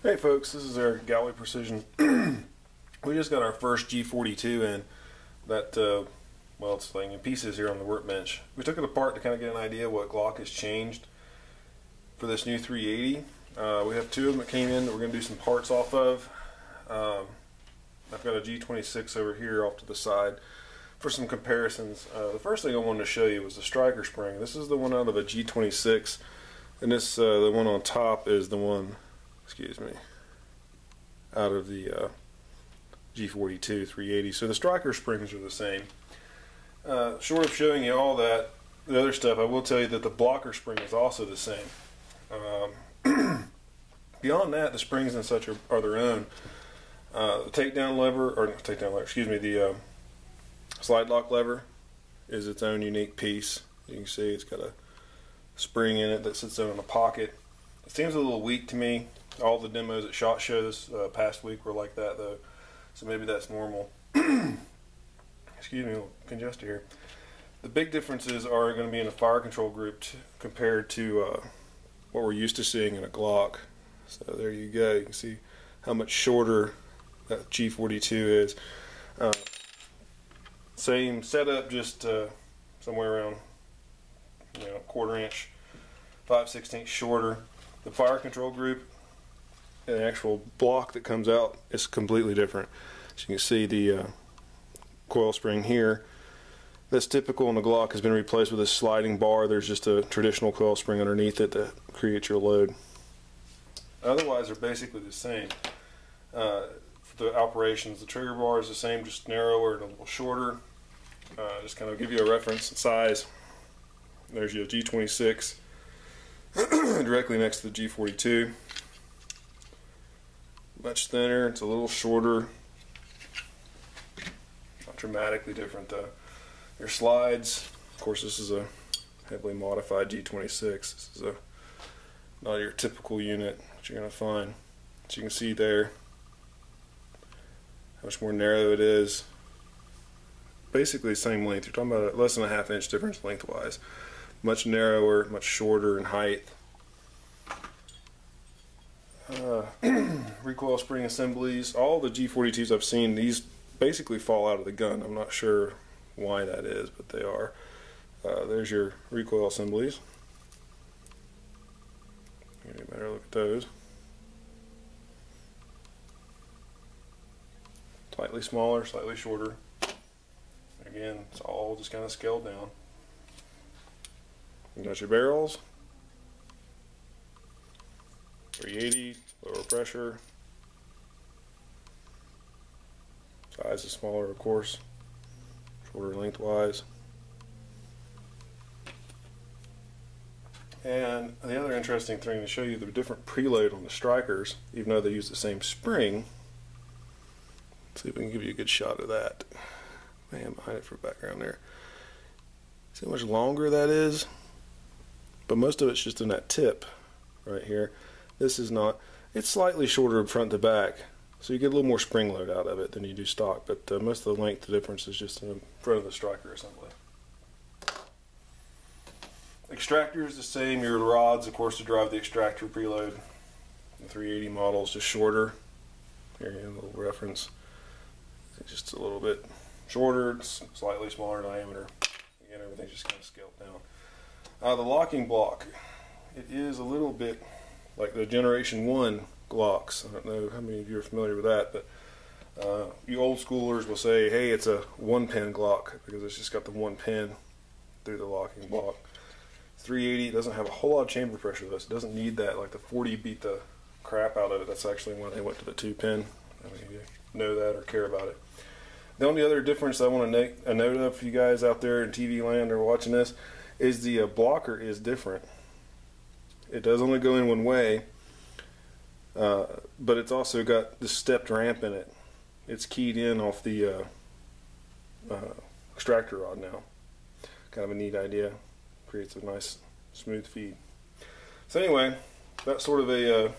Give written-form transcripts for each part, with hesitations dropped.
Hey folks, this is Eric Galway Precision. We just got our first G42 in that, well, it's laying in pieces here on the workbench. We took it apart to kind of get an idea what Glock has changed for this new 380. We have two of them that came in that we're going to do some parts off of. I've got a G26 over here off to the side for some comparisons. The first thing I wanted to show you was the striker spring. This is the one out of a G26, and this the one on top is the one, excuse me, out of the G42 380. So the striker springs are the same. Short of showing you all that, the other stuff, I will tell you that the blocker spring is also the same. Beyond that, the springs and such are their own. The takedown lever, or not takedown lever, excuse me, the slide lock lever is its own unique piece. You can see it's got a spring in it that sits there in a pocket. It seems a little weak to me. All the demos at SHOT Show this past week were like that though, so maybe that's normal. Excuse me, a little congested here. The big differences are going to be in the fire control group compared to what we're used to seeing in a Glock. So there you go. You can see how much shorter that G42 is. Same setup, just somewhere around, you know, 1/4 inch, 5/16 shorter. The fire control group and the actual block that comes out is completely different. So you can see the coil spring here that's typical in the Glock has been replaced with a sliding bar. There's just a traditional coil spring underneath it that creates your load. Otherwise they're basically the same. For the operations, the trigger bar is the same, just narrower and a little shorter. Just kind of give you a reference in size. There's your G26 directly next to the G42. Much thinner, it's a little shorter. Not dramatically different though. Your slides, of course this is a heavily modified G26. This is not your typical unit that you're going to find. As you can see there, how much more narrow it is. Basically the same length. You're talking about less than a 1/2 inch difference lengthwise. Much narrower, much shorter in height. Recoil spring assemblies. All the G42s I've seen, these basically fall out of the gun. I'm not sure why that is, but they are. There's your recoil assemblies. Get a better look at those. Slightly smaller, slightly shorter. Again, it's all just kind of scaled down. You got your barrels. 380, lower pressure. Size is smaller, of course. Shorter lengthwise. And the other interesting thing to show you the different preload on the strikers, even though they use the same spring. Let's see if we can give you a good shot of that. Man, behind it for background there. See how much longer that is? But most of it's just in that tip right here. This is not. It's slightly shorter front to back, so you get a little more spring load out of it than you do stock, but most of the length difference is just in front of the striker assembly. Extractor is the same. Your rods, of course, to drive the extractor preload. The 380 model is just shorter. Here you have a little reference. It's just a little bit shorter, it's slightly smaller diameter. Again, everything's just kind of scaled down. The locking block, it is a little bit like the Generation 1 Glocks. I don't know how many of you are familiar with that, but you old schoolers will say, hey, it's a 1-pin Glock because it's just got the 1 pin through the locking block. 380 doesn't have a whole lot of chamber pressure though, so it doesn't need that. Like the 40 beat the crap out of it. That's actually why they went to the 2-pin. I don't know if you know that or care about it. The only other difference I want to make a note of for you guys out there in TV land or watching this is the blocker is different. It does only go in one way, but it's also got the stepped ramp in it. It's keyed in off the extractor rod now. Kind of a neat idea. Creates a nice smooth feed. So anyway, that's sort of a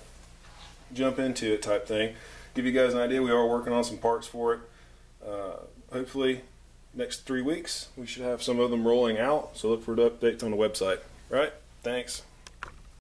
jump into it type thing. Give you guys an idea. We are working on some parts for it. Hopefully next 3 weeks we should have some of them rolling out, so look for the updates on the website. All right, thanks.